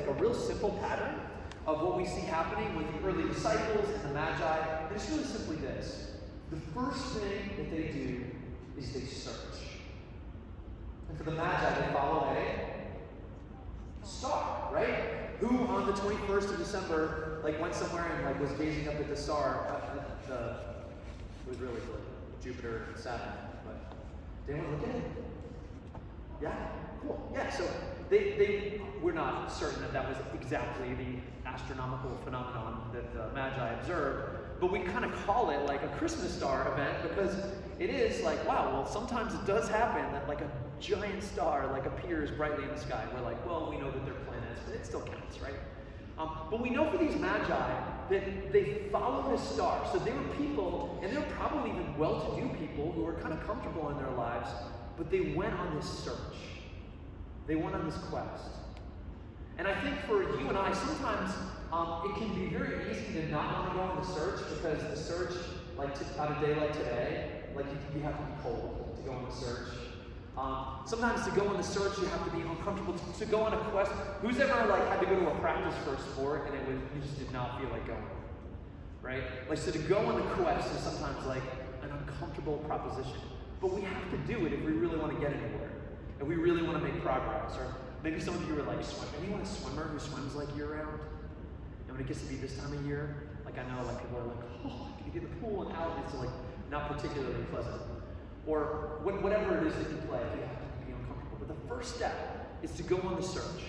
like a real simple pattern of what we see happening with the early disciples and the Magi. And it's really simply this. The first thing that they do is they search. And for the Magi, they follow a star, right? Who on the 21st of December, went somewhere and was gazing up at the star? It was really cool. Jupiter and Saturn. But did anyone look at it? Yeah? Cool. Yeah, so we're not certain that was exactly the astronomical phenomenon that the Magi observed, but we kind of call it like a Christmas star event because it is wow, well, sometimes it does happen that a giant star appears brightly in the sky. We're well, we know that they're planets, but it still counts, right? But we know for these Magi that they follow this star. So they were people, and they were probably even well-to-do people who were kind of comfortable in their lives, but they went on this search. They went on this quest. And I think for you and I, sometimes it can be very easy to not want to go on the search because the search, on a day like today, you have to be cold to go on the search. Sometimes to go on the search, you have to be uncomfortable. To go on a quest, who's ever had to go to a practice for a sport and you just did not feel like going, right? So to go on the quest is sometimes an uncomfortable proposition. But we have to do it if we really want to get anywhere, and we really want to make progress. Or maybe some of you are anyone a swimmer who swims year-round? And when it gets to be this time of year, I know people are oh, can you get in the pool and out? And it's not particularly pleasant. Or whatever it is that you play, you have to be uncomfortable. But the first step is to go on the search.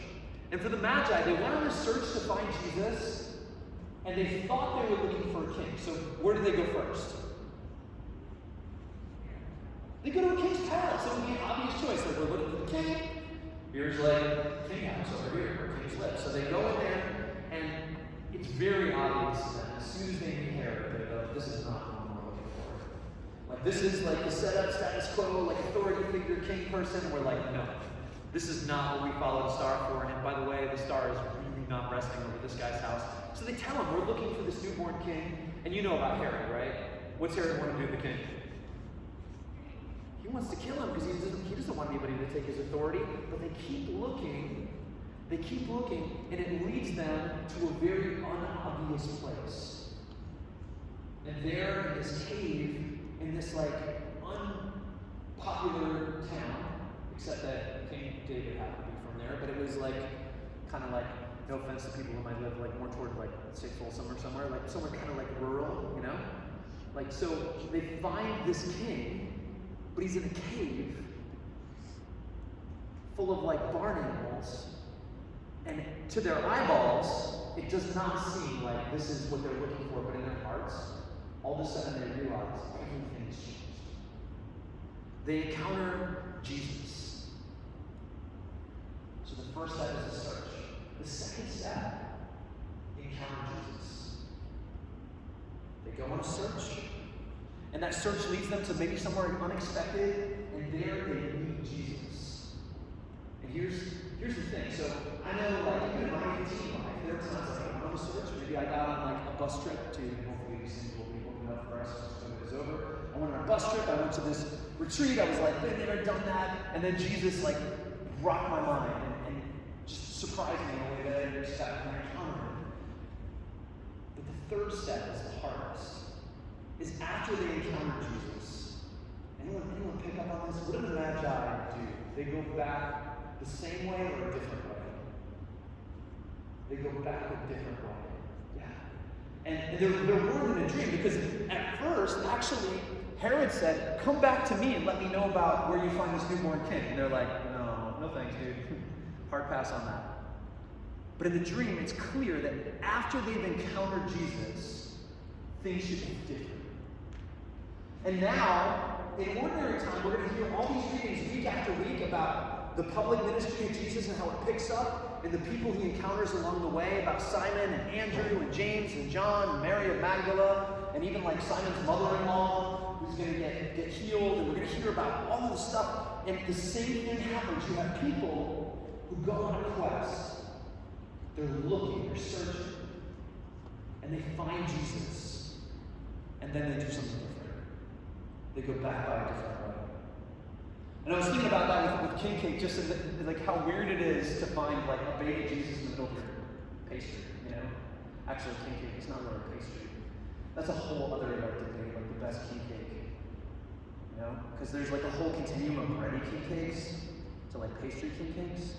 And for the Magi, they went on the search to find Jesus, and they thought they were looking for a king. So where did they go first? They go to a king's palace. It would be an obvious choice. We're looking for the king. Here's king house over here where kings live. So they go in there, and it's very obvious that as soon as they meet Herod, they go, this is not what we're looking for. This is the setup, status quo, authority figure, king person. We're no, this is not what we followed the star for. And by the way, the star is really not resting over this guy's house. So they tell him, we're looking for this newborn king. And you know about Herod, right? What's Herod want to do to the king? He wants to kill him because he doesn't want anybody to take his authority. But they keep looking, and it leads them to a very unobvious place. And there in this cave, in this unpopular town, except that King David happened to be from there, but it was no offense to people who might live more toward say Folsom or somewhere, somewhere kind of rural, you know? So they find this king, but he's in a cave full of barn animals, and to their eyeballs, it does not seem like this is what they're looking for, but in their hearts, all of a sudden they realize everything has changed. They encounter Jesus. So the first step is a search. The second step, encounter Jesus. They go on a search, and that search leads them to maybe somewhere unexpected, and there they meet Jesus. And here's the thing. So I know, even in my teen life, there were times I went on a search. Maybe I got on a bus trip to hopefully be single people who know for us when it was over. I went on a bus trip. I went to this retreat. I was been there, done that, and then Jesus rocked my mind and just surprised me in a way that I didn't expect when I encountered him. But the third step is the hardest. Is after they encounter Jesus. Anyone pick up on this? What do the Magi do? They go back the same way or a different way? They go back a different way. Yeah. And they're more than a dream, because at first, actually, Herod said, come back to me and let me know about where you find this newborn king. And they're no thanks, dude. Hard pass on that. But in the dream, it's clear that after they've encountered Jesus, things should be different. And now, in ordinary time, we're going to hear all these readings week after week about the public ministry of Jesus and how it picks up, and the people he encounters along the way, about Simon and Andrew and James and John and Mary of Magdala, and even Simon's mother-in-law who's going to get healed, and we're going to hear about all of the stuff. And the same thing happens. You have people who go on a quest. They're looking, they're searching, and they find Jesus, and then they do something different. They go back by a different way. And I was thinking about that with king cake, just in like how weird it is to find like a baby Jesus in the middle of your pastry, you know? Actually, king cake is not really a pastry. That's a whole other like debate, like the best king cake. You know? Because there's like a whole continuum of bready king cakes to like pastry king cakes.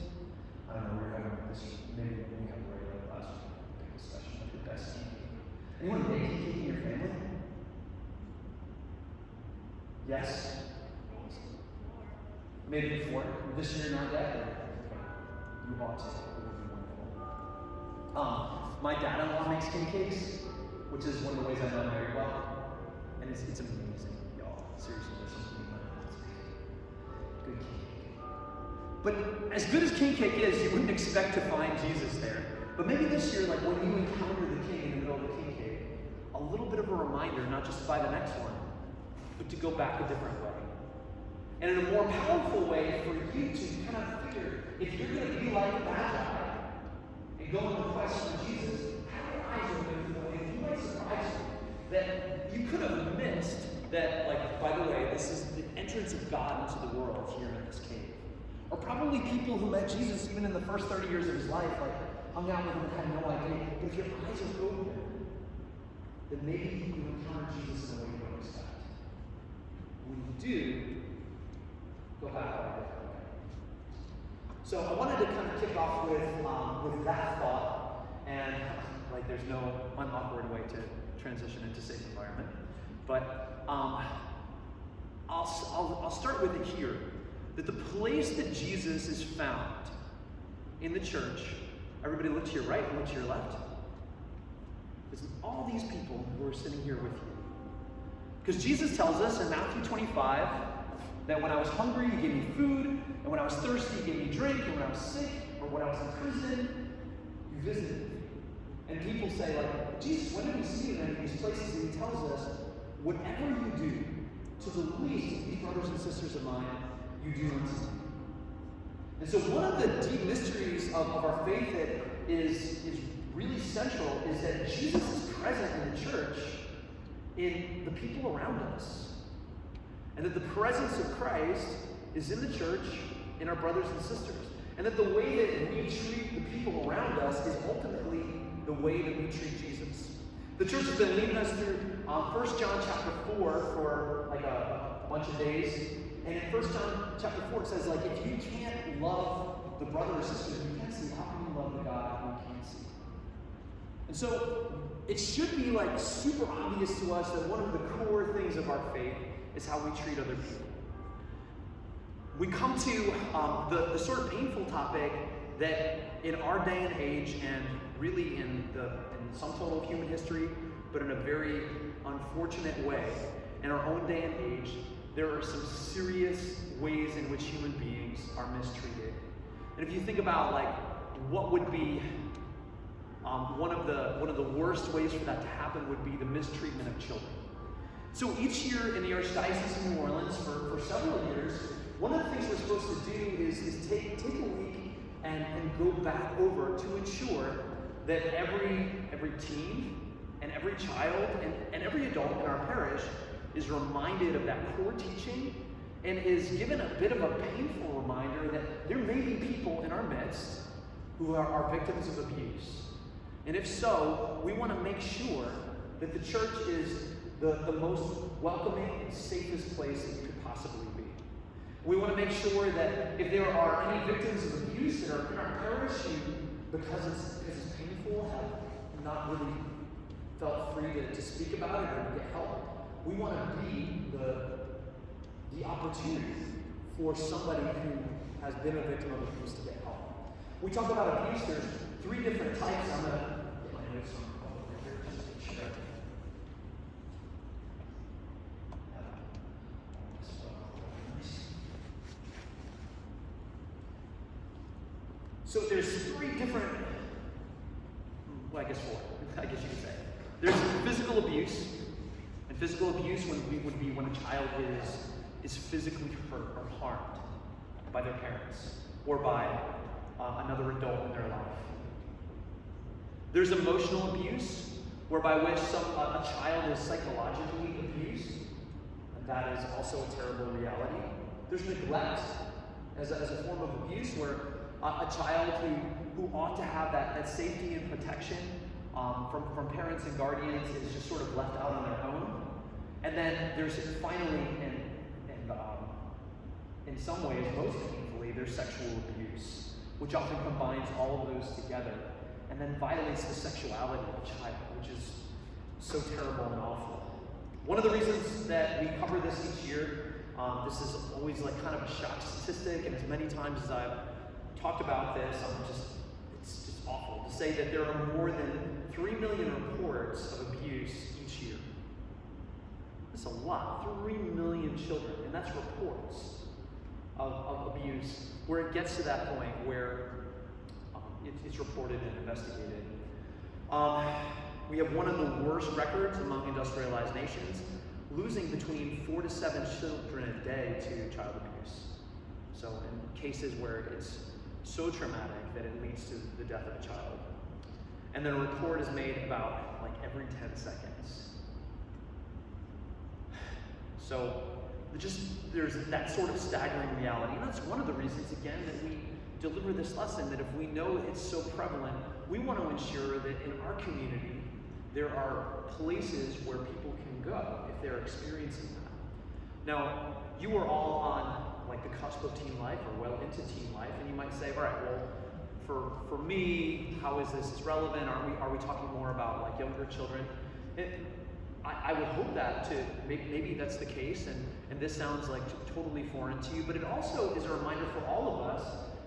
I don't know, we're having this, maybe we have a regular class big discussion of the best king cake. Anyone make king cake in your family? Yes? Maybe before. This year, not yet. Or you ought to. It would be wonderful. My dad-in-law makes king cakes, which is one of the ways I know him very well. And it's amazing, y'all. Seriously, there's something about it. Good king cake. But as good as king cake is, you wouldn't expect to find Jesus there. But maybe this year, like when you encounter the king in the middle of the king cake, a little bit of a reminder, not just to buy the next one, but to go back a different way. And in a more powerful way for you to kind of figure, if you're going to be like Magi and go on the quest for Jesus, have your eyes open for the way he might surprise you. That you could have missed that, like, by the way, this is the entrance of God into the world here in this cave. Or probably people who met Jesus even in the first 30 years of his life, like, hung out with him and had no idea. But if your eyes are open, then maybe you encounter Jesus in a way you don't expect. When you do, go back. So I wanted to kind of kick off with that thought, and like there's no unawkward way to transition into safe environment, but I'll start with it here. That the place that Jesus is found in the church, everybody look to your right and look to your left, is all these people who are sitting here with you. Because Jesus tells us in Matthew 25, that when I was hungry, you gave me food, and when I was thirsty, you gave me drink, and when I was sick, or when I was in prison, you visited me. And people say, like, Jesus, when did we see you in these places? And he tells us, whatever you do to the least of these brothers and sisters of mine, you do unto me. And so one of the deep mysteries of our faith that is really central is that Jesus is present in the church in the people around us. And that the presence of Christ is in the church, in our brothers and sisters. And that the way that we treat the people around us is ultimately the way that we treat Jesus. The church has been leading us through 1 John chapter 4 for like a bunch of days. And in 1 John chapter 4 it says, like, if you can't love the brother or sister you can't see, how can you love the God who you can't see? And so it should be like super obvious to us that one of the core things of our faith is how we treat other people. We come to the sort of painful topic that in our day and age, and really in some total of human history, but in a very unfortunate way, in our own day and age, there are some serious ways in which human beings are mistreated. And if you think about like what would be one of the worst ways for that to happen would be the mistreatment of children. So each year in the Archdiocese of New Orleans for several years, one of the things we're supposed to do is take a week and go back over to ensure that every teen and every child and every adult in our parish is reminded of that core teaching and is given a bit of a painful reminder that there may be people in our midst who are victims of abuse. And if so, we want to make sure that the church is the most welcoming and safest place that you could possibly be. We want to make sure that if there are any victims of abuse that are in our parish who, because it's painful, have not really felt free to speak about it or to get help, we want to be the opportunity for somebody who has been a victim of abuse to get help. We talk about abuse, there's 3 different types. I'm going to get my notes on over here just to share. So there's 3 different, well, I guess 4, I guess you could say. There's physical abuse, and physical abuse would be when a child is physically hurt or harmed by their parents or by another adult in their life. There's emotional abuse, whereby which a child is psychologically abused, and that is also a terrible reality. There's neglect as a form of abuse, where a child who ought to have that safety and protection from parents and guardians is just sort of left out on their own. And then there's finally, and in some ways, most painfully, there's sexual abuse, which often combines all of those together and then violates the sexuality of the child, which is so terrible and awful. One of the reasons that we cover this each year, this is always like kind of a shock statistic, and as many times as I've talked about this, it's just awful to say that there are more than 3 million reports of abuse each year. That's a lot, 3 million children, and that's reports of abuse, where it gets to that point where it's reported and investigated. We have one of the worst records among industrialized nations, losing between 4 to 7 children a day to child abuse. So in cases where it's so traumatic that it leads to the death of a child. And then a report is made about like every 10 seconds. So there's that sort of staggering reality. And that's one of the reasons, again, that we deliver this lesson, that if we know it's so prevalent, we want to ensure that in our community, there are places where people can go if they're experiencing that. Now, you are all on like the cusp of teen life or well into teen life, and you might say, all right, well, for me, how is this relevant? Are we talking more about like younger children? I would hope that maybe that's the case, and this sounds like totally foreign to you, but it also is a reminder for all of us,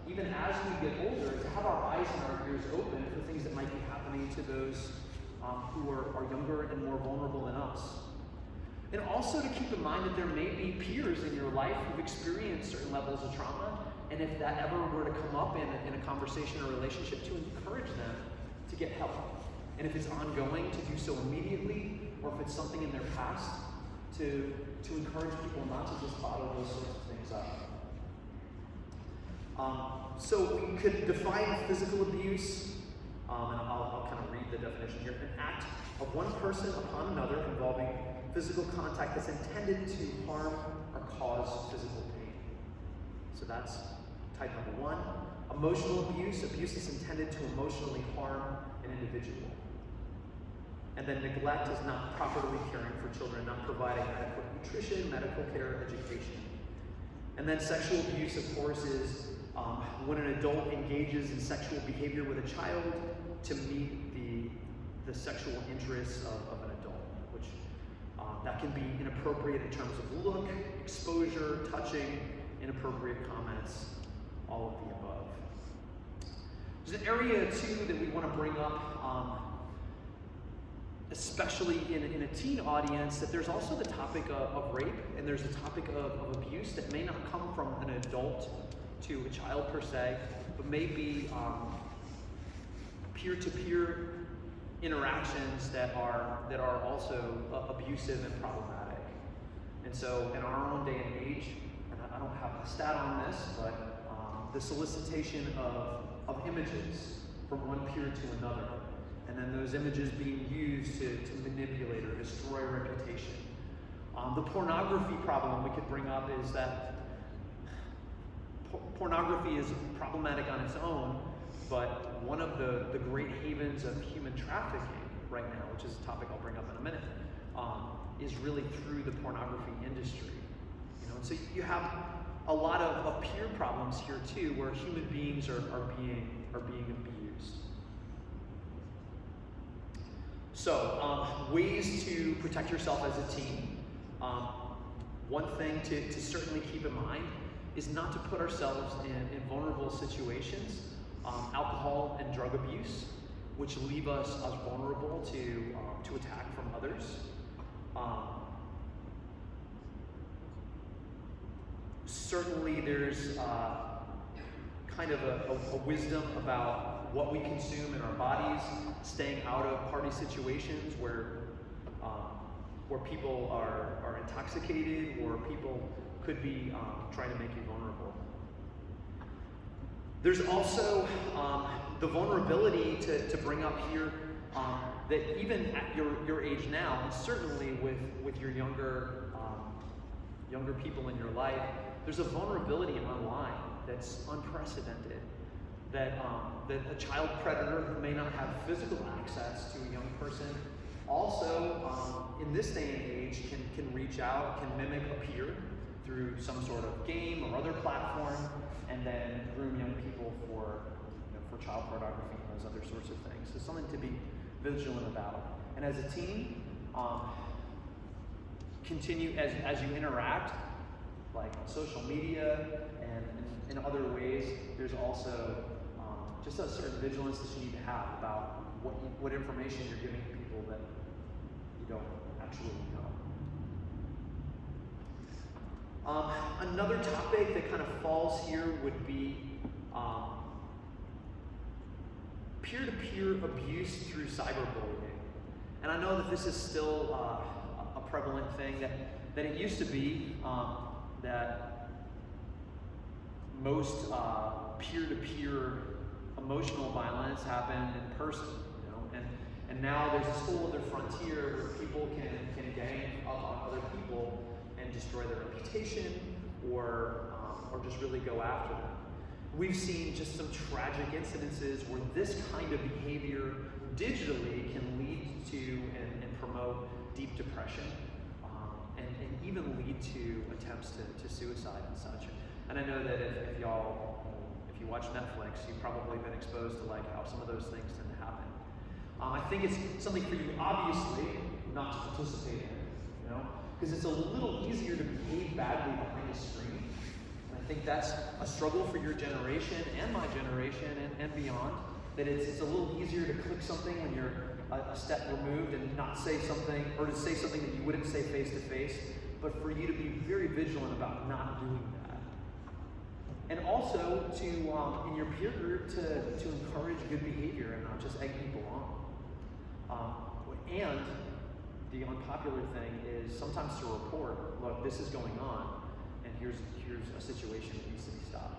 even as we get older, to have our eyes and our ears open for things that might be happening to those who are younger and more vulnerable than us. And also to keep in mind that there may be peers in your life who've experienced certain levels of trauma, and if that ever were to come up in a conversation or relationship, to encourage them to get help. And if it's ongoing, to do so immediately, or if it's something in their past, to encourage people not to just bottle those sorts of things up. So we could define physical abuse, and I'll kind of read the definition here: an act of one person upon another involving physical contact that's intended to harm or cause physical pain. So that's type number one. Emotional abuse is intended to emotionally harm an individual. And then neglect is not properly caring for children, not providing adequate nutrition, medical care, education. And then sexual abuse, of course, is when an adult engages in sexual behavior with a child to meet the sexual interests of an adult, which that can be inappropriate in terms of look, exposure, touching, inappropriate comments, all of the above. There's an area, too, that we want to bring up, especially in a teen audience, that there's also the topic of rape, and there's a topic of abuse that may not come from an adult to a child per se, but may be peer-to-peer interactions that are also abusive and problematic. And so in our own day and age, and I don't have a stat on this, but the solicitation of images from one peer to another, and then those images being used to manipulate or destroy reputation. The pornography problem we could bring up is that pornography is problematic on its own, but one of the great havens of human trafficking right now, which is a topic I'll bring up in a minute, is really through the pornography industry. And so you have a lot of peer problems here too, where human beings are being abused. So, ways to protect yourself as a teen. One thing to certainly keep in mind is not to put ourselves in vulnerable situations. Alcohol and drug abuse, which leave us vulnerable to attack from others. Certainly there's kind of a wisdom about what we consume in our bodies, staying out of party situations where people are intoxicated, or people could be trying to make you vulnerable. There's also the vulnerability to bring up here that even at your age now, and certainly with your younger people in your life, there's a vulnerability online that's unprecedented. That a child predator who may not have physical access to a young person also, in this day and age, can reach out, can mimic a peer through some sort of game or other platform, and then groom young people for child pornography and those other sorts of things. So something to be vigilant about. And as a teen, continue as you interact, like social media and in other ways. There's also just a certain vigilance that you need to have about what information you're giving to people that you don't actually know. Another topic that kind of falls here would be peer-to-peer abuse through cyberbullying. And I know that this is still a prevalent thing, that it used to be that most peer-to-peer emotional violence happened in person, and now there's this whole other frontier where people can gang up on other people and destroy their reputation or just really go after them. We've seen just some tragic incidences where this kind of behavior digitally can lead to and promote deep depression, and even lead to attempts to suicide and such. And I know that if you watch Netflix, you've probably been exposed to like how some of those things tend to happen. I think it's something for you, obviously, not to participate in, because it's a little easier to behave badly behind a screen. And I think that's a struggle for your generation and my generation and beyond, that it's a little easier to click something when you're a step removed and not say something, or to say something that you wouldn't say face to face, but for you to be very vigilant about not doing that. And also to, in your peer group, to encourage good behavior and not just egg people on. And the unpopular thing is sometimes to report, look, this is going on, and here's a situation that needs to be stopped.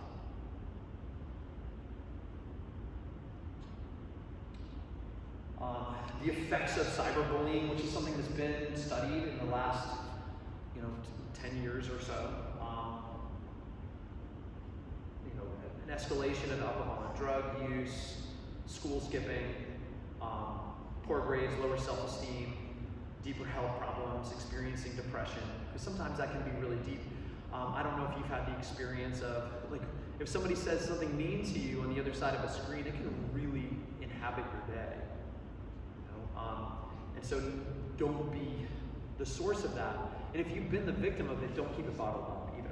The effects of cyberbullying, which is something that's been studied in the last 10 years or so. An escalation of alcohol and drug use, school skipping, poor grades, lower self-esteem, deeper health problems, experiencing depression, because sometimes that can be really deep. I don't know if you've had the experience of, like, if somebody says something mean to you on the other side of a screen, it can really inhabit your day. And so don't be the source of that. And if you've been the victim of it, don't keep it bottled up either.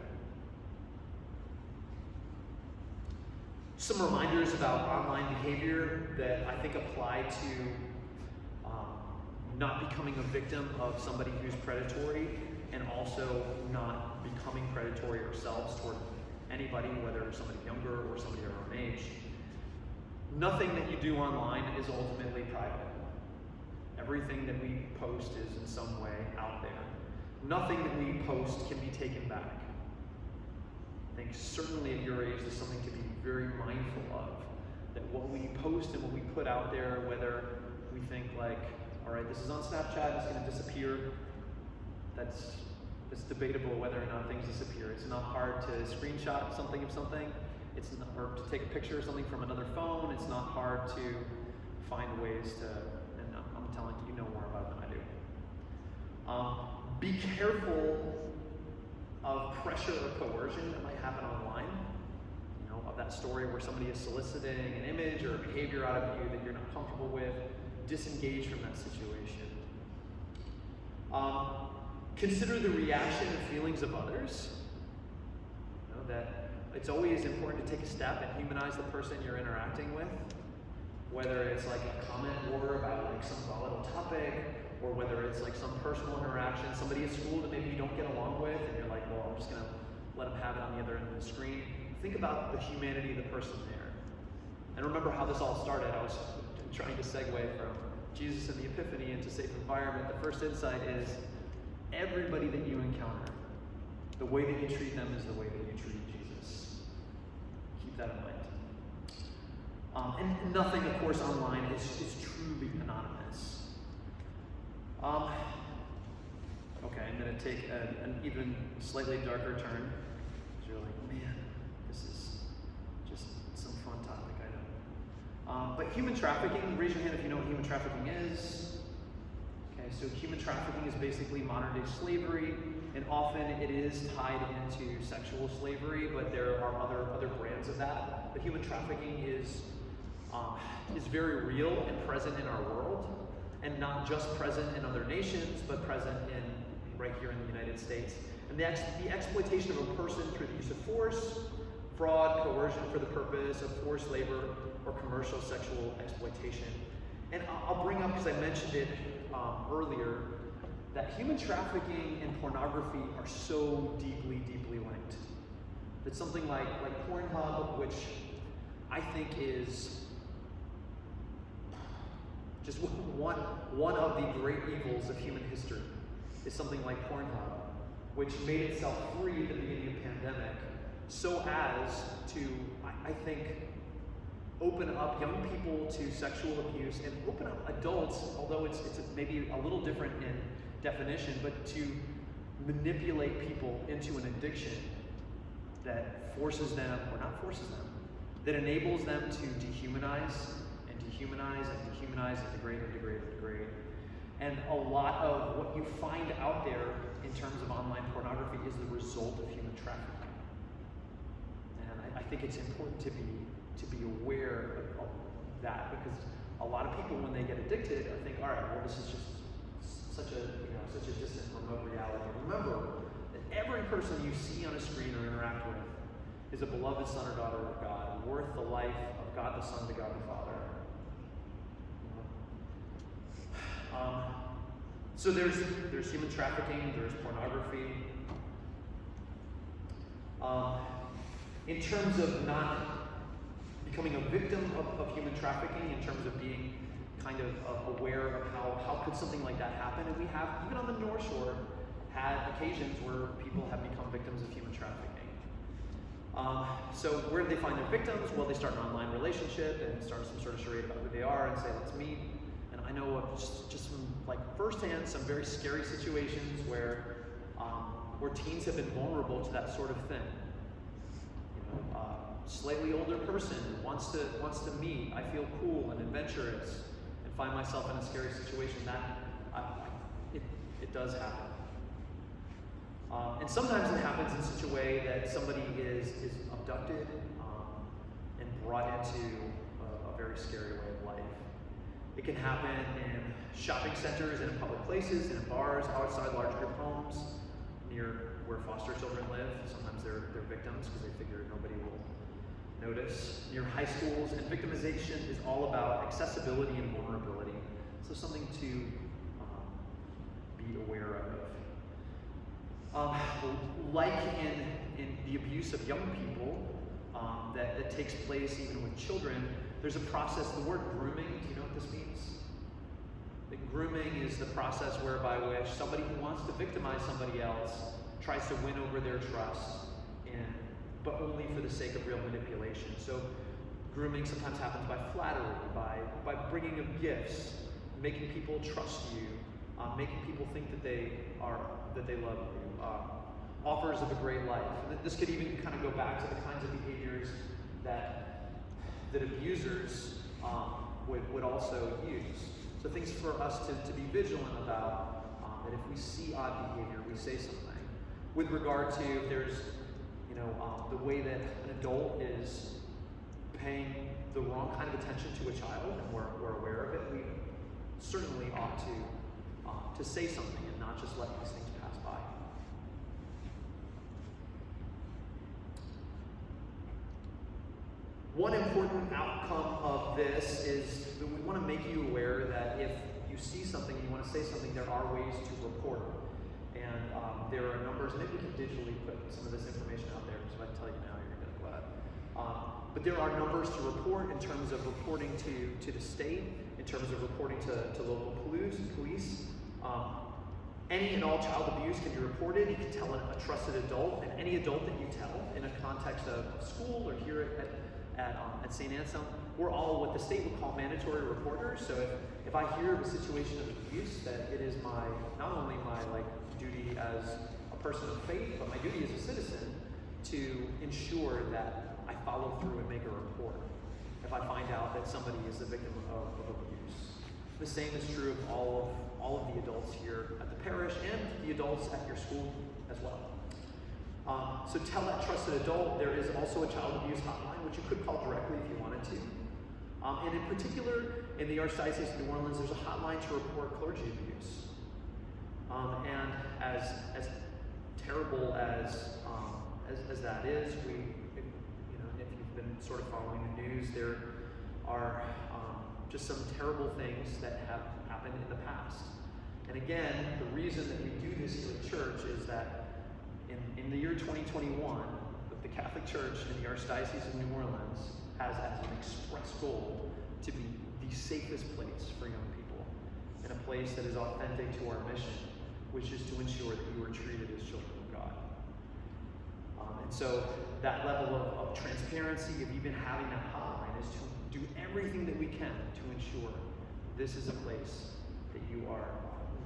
Some reminders about online behavior that I think apply to not becoming a victim of somebody who's predatory, and also not becoming predatory ourselves toward anybody, whether it's somebody younger or somebody our own age. Nothing that you do online is ultimately private. Everything that we post is in some way out there. Nothing that we post can be taken back. I think certainly at your age, there's something to be very mindful of. That what we post and what we put out there, whether we think like, all right, this is on Snapchat, it's going to disappear. It's debatable whether or not things disappear. It's not hard to screenshot something of something. It's not hard to take a picture of something from another phone. It's not hard to find ways to, and I'm telling you, you know more about it than I do. Be careful of pressure or coercion that might happen online. Of that story where somebody is soliciting an image or a behavior out of you that you're not comfortable with. Disengage from that situation. Consider the reaction and feelings of others. That it's always important to take a step and humanize the person you're interacting with. Whether it's like a comment war about like some volatile topic, or whether it's like some personal interaction, somebody at school that maybe you don't get along with, and you're like, well, I'm just going to let them have it on the other end of the screen. Think about the humanity of the person there. And remember how this all started. I was trying to segue from Jesus and the Epiphany into safe environment. The first insight is everybody that you encounter, the way that you treat them is the way that you treat Jesus. Keep that in mind. And nothing, of course, online is truly anonymous. Okay, I'm going to take an even slightly darker turn. you're like, man, this is just some fun topic, I know. But human trafficking, raise your hand if you know what human trafficking is. Okay, so human trafficking is basically modern day slavery, and often it is tied into sexual slavery, but there are other brands of that. But human trafficking is very real and present in our world, and not just present in other nations, but present right here in the United States. And the exploitation of a person through the use of force, fraud, coercion for the purpose of forced labor, or commercial sexual exploitation. And I'll bring up, because I mentioned it earlier, that human trafficking and pornography are so deeply, deeply linked. That something like Pornhub, which I think is just one of the great evils of human history, is something like Pornhub, which made itself free at the beginning of the pandemic, so as to, I think, open up young people to sexual abuse and open up adults, although it's maybe a little different in definition, but to manipulate people into an addiction that forces them, or not forces them, that enables them to dehumanize and dehumanize and dehumanize and degrade and degrade and degrade. And a lot of what you find out there in terms of online pornography is the result of human trafficking. And I think it's important to be aware of that, because a lot of people, when they get addicted, think, all right, well, this is just such a distant, remote reality. Remember that every person you see on a screen or interact with is a beloved son or daughter of God, worth the life of God the Son to God the Father. So there's human trafficking, there's pornography. In terms of not becoming a victim of human trafficking, in terms of being kind of aware of how could something like that happen, and we have, even on the North Shore, had occasions where people have become victims of human trafficking. So where do they find their victims? Well, they start an online relationship and start some sort of charade about who they are and say, let's meet. And I know of just from firsthand some very scary situations where teens have been vulnerable to that sort of thing. Slightly older person wants to meet. I feel cool and adventurous, and find myself in a scary situation. It does happen. And sometimes it happens in such a way that somebody is abducted and brought into a very scary way of life. It can happen in shopping centers and in public places, and in bars, outside large group homes, near where foster children live. Sometimes they're victims because they figure nobody will notice. Near high schools, and victimization is all about accessibility and vulnerability. So something to be aware of. Like in the abuse of young people that takes place even with children, there's a process, the word grooming, do you know what this means? Grooming is the process whereby which somebody who wants to victimize somebody else tries to win over their trust, but only for the sake of real manipulation. So grooming sometimes happens by flattery, by bringing of gifts, making people trust you, making people think that they love you, offers of a great life. And this could even kind of go back to the kinds of behaviors that abusers would also use. So things for us to be vigilant about, that if we see odd behavior, we say something. With regard to if there's, the way that an adult is paying the wrong kind of attention to a child, and we're aware of it, we certainly ought to say something and not just let these things pass by. One important outcome of this is that we want to make you aware that if you see something and you want to say something, there are ways to report it. And there are numbers, maybe we can digitally put some of this information out there, because if I tell you now, you're going to go ahead. But there are numbers to report in terms of reporting to the state, in terms of reporting to local police. Any and all child abuse can be reported. You can tell a trusted adult, and any adult that you tell in a context of school or here at St. Anselm, we're all what the state would call mandatory reporters. So if I hear of a situation of abuse, that it is not only my duty as a person of faith, but my duty as a citizen to ensure that I follow through and make a report if I find out that somebody is the victim of abuse. The same is true of all of the adults here at the parish and the adults at your school as well. So tell that trusted adult. There is also a child abuse hotline, which you could call directly if you wanted to. And in particular, in the Archdiocese of New Orleans, there's a hotline to report clergy abuse. And as terrible as that is, if you've been sort of following the news, there are just some terrible things that have happened in the past. And again, the reason that we do this here at church is that in the year 2021, the Catholic Church in the Archdiocese of New Orleans has as an express goal to be the safest place for young people, and a place that is authentic to our mission, which is to ensure that you are treated as children of God. And so that level of transparency, of even having that hotline, is to do everything that we can to ensure this is a place that you are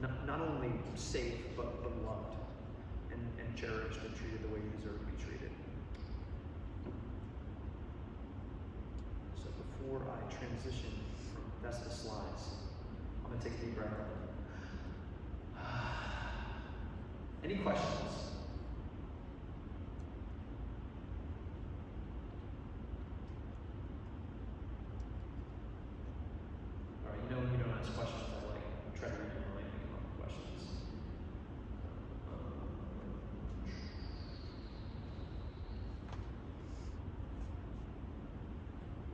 not only safe, but loved and cherished and treated the way you deserve to be treated. So before I transition from Vesta slides, I'm going to take a deep breath in. Any questions? All right, you don't ask questions. I try to read your mind and come up with questions.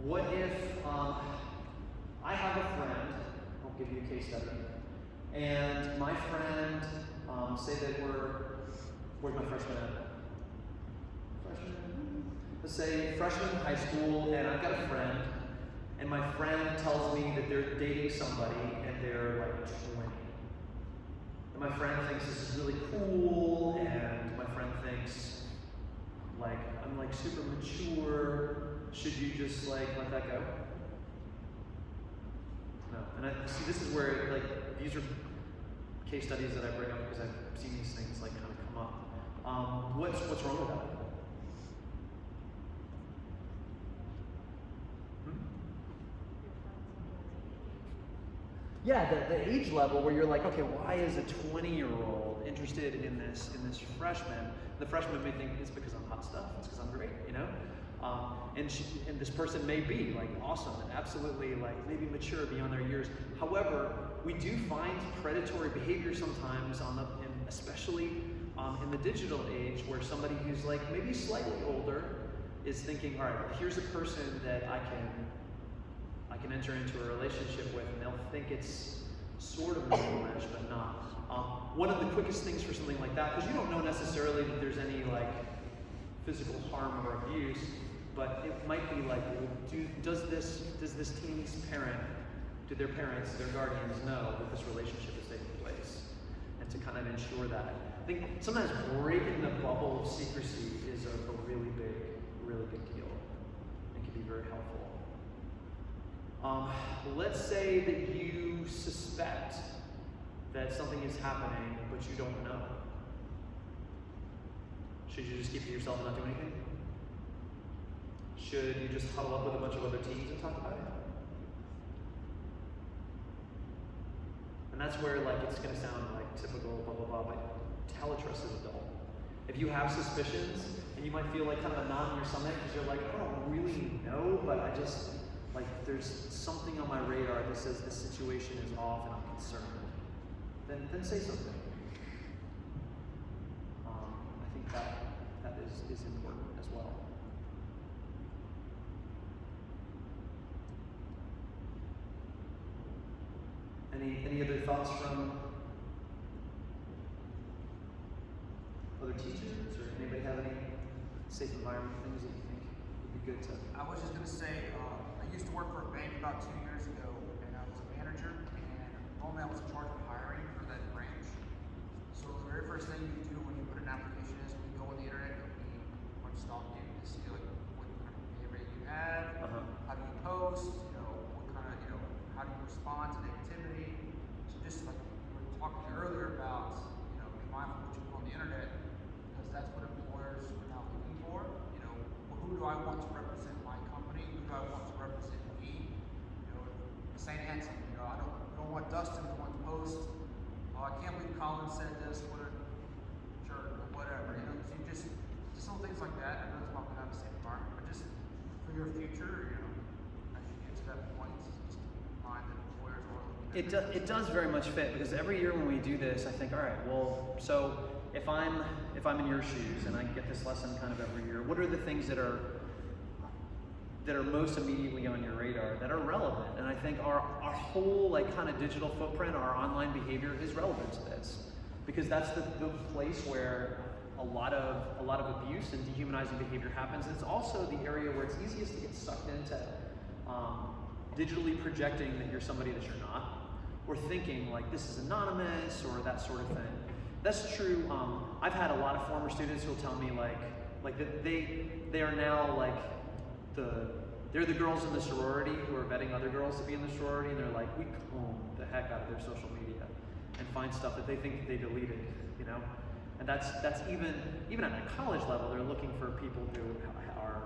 What if I have a friend, I'll give you a case study, and my friend, say that where's my freshman at? Let's say freshman in high school, and I've got a friend, and my friend tells me that they're dating somebody, and they're like 20. And my friend thinks this is really cool, and my friend thinks, like, I'm like super mature. Should you just like let that go? No. And I see this is where these are case studies that I bring up because I've seen these things kind of come up. What's wrong with that? Yeah, the age level where you're like, okay, why is a 20-year-old interested in this freshman? The freshman may think it's because I'm hot stuff. It's because I'm great, and this person may be awesome and absolutely maybe mature beyond their years. However, we do find predatory behavior sometimes especially in the digital age, where somebody who's maybe slightly older is thinking, all right, here's a person that I can enter into a relationship with, and they'll think it's sort of normal-ish, but not. One of the quickest things for something like that, because you don't know necessarily that there's any physical harm or abuse, but it might be does this teen's parent, do their parents, their guardians know that this relationship is taking place, and to kind of ensure that. I think sometimes breaking the bubble of secrecy is a really big deal. It can be very helpful. Let's say that you suspect that something is happening, but you don't know. Should you just keep it to yourself and not do anything? Should you just huddle up with a bunch of other teens and talk about it? And that's where it's going to sound typical blah blah blah, but tell a trusted adult. If you have suspicions, and you might feel kind of a knot in your stomach because you're like, I don't really know, but I just there's something on my radar that says this situation is off and I'm concerned. Then say something. I think that is important as well. Any other thoughts from other teachers, or anybody have any safe environment things that you think would be good to? I was just going to say, I used to work for a bank about 2 years ago, and I was a manager, and normally I was in charge of hiring for that branch. So the very first thing you do when you put an application is we go on the internet and we want to stalk you to see what kind of behavior you have, how do you post, what kind of, how do you respond to negativity. So just like we were talking earlier about, be mindful of what you put on the internet, because that's what employers are now looking for. for. You know, well, who do I want to represent my company? Who do I want to represent me? You know, St. Hanson, you know, I don't want Dustin going to post, oh, I can't believe Colin said this, what a jerk, or whatever. You know, so you just little things like that. I know it's probably not the same environment, but just for your future, you know, as you get to that point, just keep in mind that employers are looking at It does very much fit, because every year when we do this, I think, all right, well, so if I'm in your shoes and I get this lesson kind of every year, what are the things that are most immediately on your radar that are relevant? And I think our whole like kind of digital footprint, our online behavior is relevant to this, because that's the place where a lot of abuse and dehumanizing behavior happens. And it's also the area where it's easiest to get sucked into digitally projecting that you're somebody that you're not, or thinking like this is anonymous or that sort of thing. That's true. I've had a lot of former students who'll tell me like that they are now like they're the girls in the sorority who are vetting other girls to be in the sorority, and they're like, we comb the heck out of their social media and find stuff that they think that they deleted, you know. And that's even at a college level, they're looking for people who are,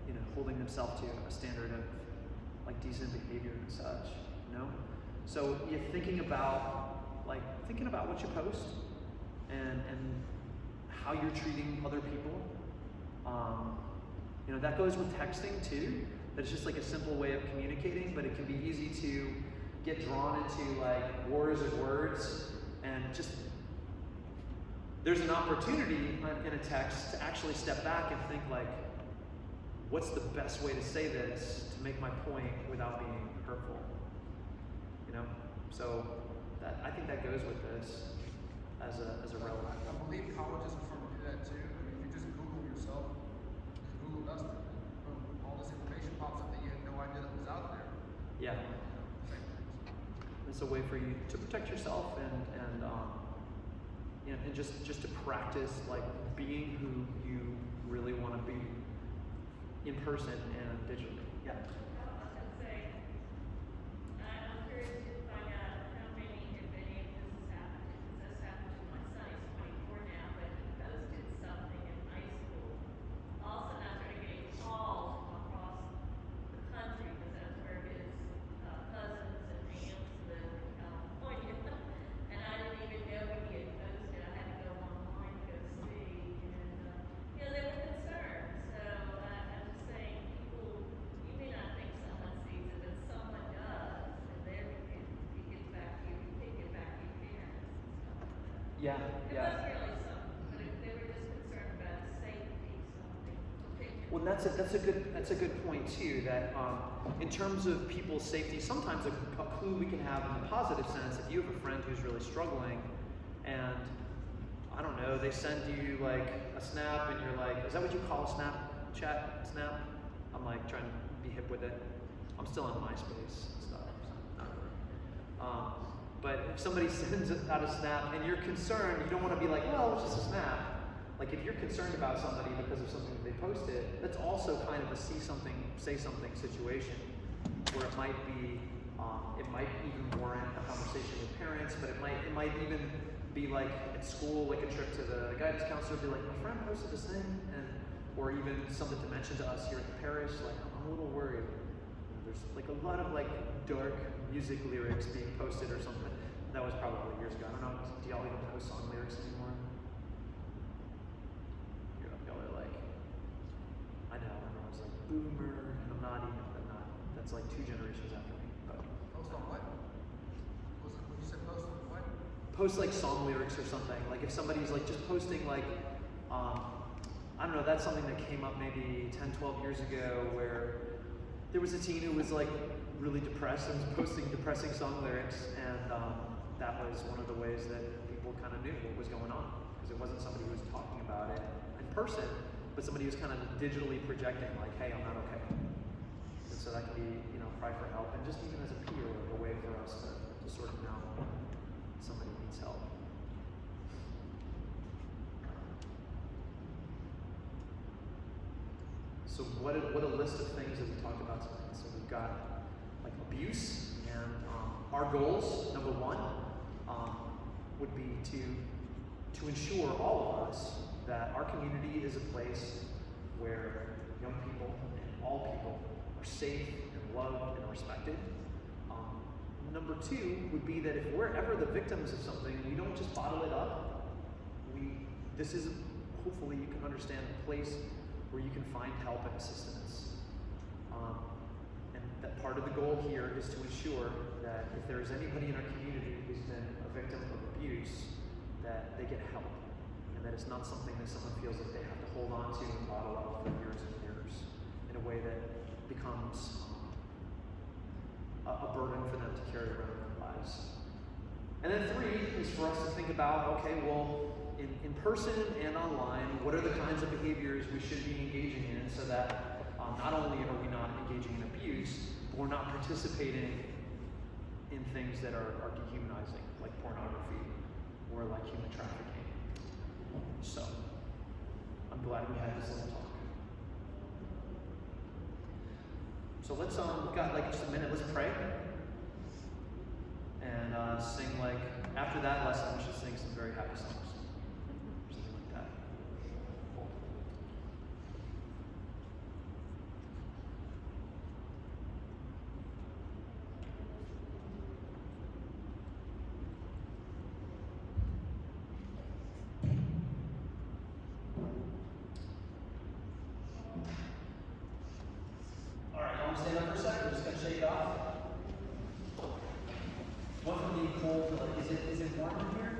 you know, holding themselves to a standard of like decent behavior and such, you know. So you're thinking about what you post and how you're treating other people. You know, that goes with texting too. That's just like a simple way of communicating, but it can be easy to get drawn into like wars of words, and just there's an opportunity in a text to actually step back and think like, what's the best way to say this to make my point without being hurtful? You know, so I think that goes with this as a relevant. I believe colleges are starting to do that too. I mean, if you just Google yourself, just Google Dustin, boom, all this information pops up that you had no idea that was out there. Yeah. It's a way for you to protect yourself and you know, and just to practice like being who you really want to be in person and digitally. Yeah. I was going to say, I'm curious to find out how many, if any of this has happened. Because this happened to my son. He's 24 now, but he posted something in high school. Also, now started getting calls from across the country, because that's where his cousins and aunts live in California. And I didn't even know when he had posted. I had to go online to go see. And, you know, they were concerned. So I'm just saying, people, you may not think someone sees it, but someone does. And then it gets back to you, you take it back to your parents and stuff like that. Yeah. It Yeah. wasn't really something, but they were just concerned about safety, something. Well, that's a good point too. That in terms of people's safety, sometimes a clue we can have in the positive sense. If you have a friend who's really struggling, and I don't know, they send you like a snap, and you're like, is that what you call a Snapchat snap? I'm like trying to be hip with it. I'm still on MySpace and stuff. So. But if somebody sends out a snap and you're concerned, you don't want to be like, well, it's just a snap. Like if you're concerned about somebody because of something that they posted, that's also kind of a see something, say something situation, where it might be, it might even warrant a conversation with parents, but it might even be like at school, like a trip to the guidance counselor, be like, my friend posted this thing, or even something to mention to us here at the parish, like I'm a little worried. There's like a lot of like dark music lyrics being posted or something. That was probably years ago. I don't know, do y'all even post song lyrics anymore? Y'all are like, I know, everyone's like boomer, and I'm not. That's like 2 generations after me. But Post on what? What you said post on what? post like song lyrics or something. Like if somebody's like just posting like, I don't know, that's something that came up maybe 10, 12 years ago, where there was a teen who was like really depressed and was posting depressing song lyrics, and that was one of the ways that people kind of knew what was going on, because it wasn't somebody who was talking about it in person, but somebody who was kind of digitally projecting like, hey, I'm not okay. And so that can be, you know, cry for help, and just even as a peer, like a way for us to sort of know somebody needs help. So what a list of things that we talked about tonight. So we've got like abuse, and our goals, number one, would be to ensure all of us that our community is a place where young people and all people are safe and loved and respected. Number two would be that if we're ever the victims of something, we don't just bottle it up. This is, hopefully you can understand, a place where you can find help and assistance. And that part of the goal here is to ensure that if there is anybody in our community who's been a victim of abuse, that they get help. And that it's not something that someone feels like they have to hold on to and bottle up for years and years in a way that becomes a burden for them to carry around in their lives. And then three is for us to think about, okay, well, in person and online, what are the kinds of behaviors we should be engaging in so that not only are we not engaging in abuse, but we're not participating in things that are dehumanizing, like pornography or like human trafficking. So, I'm glad we had this little talk. So let's, we've got like just a minute, let's pray. And sing like, after that lesson, we should sing some very happy songs. Something like that. Cool. All right, y'all stand up for a second. We're just gonna shake it off. One from being cold, like, is it warm in here?